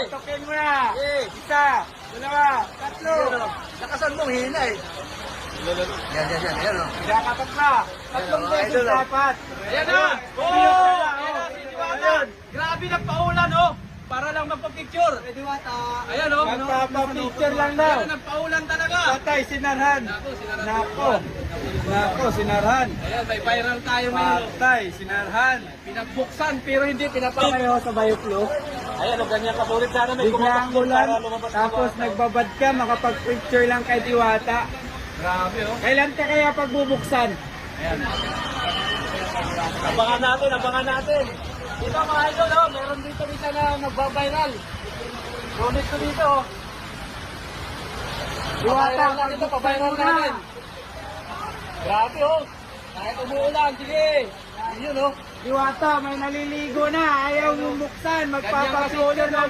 Tokin mo na. Isa, dalawa, tatlo. Lakasan mo, hina eh. Yan, o. Pinakapat na. Tatlong beses dapat. Ayan na! Ayan. Grabe nagpaulan, oh! Para lang magpa-picture. Ayan, oh! Magpapapicture lang daw. Ayan, nagpaulan talaga. Patay, sinarhan. Nako, sinarhan. Ayan, may viral tayo ngayon. oh. Patay, sinarhan. Pinagbuksan pero hindi pinapakayo. Kayo sa Bioflow. Ayan, oh, ganyan kasulit sana. May Biglang ulan. Tapos nagbabad ka, makapag-picture lang kay Diwata. Grabe, oh. Kailan ka kaya pagbubuksan? Ayan. Abangan natin. Dito mga idol, oh, meron dito na nagbabiral. Donate ko dito, oh. Diwata, Paviral natin ito, paviral natin. Grabe, oh. Kahit umuulan, sige. Yun, oh. Diwata, may naliligo na. Ayaw mo buksan. Magpapapicture lang.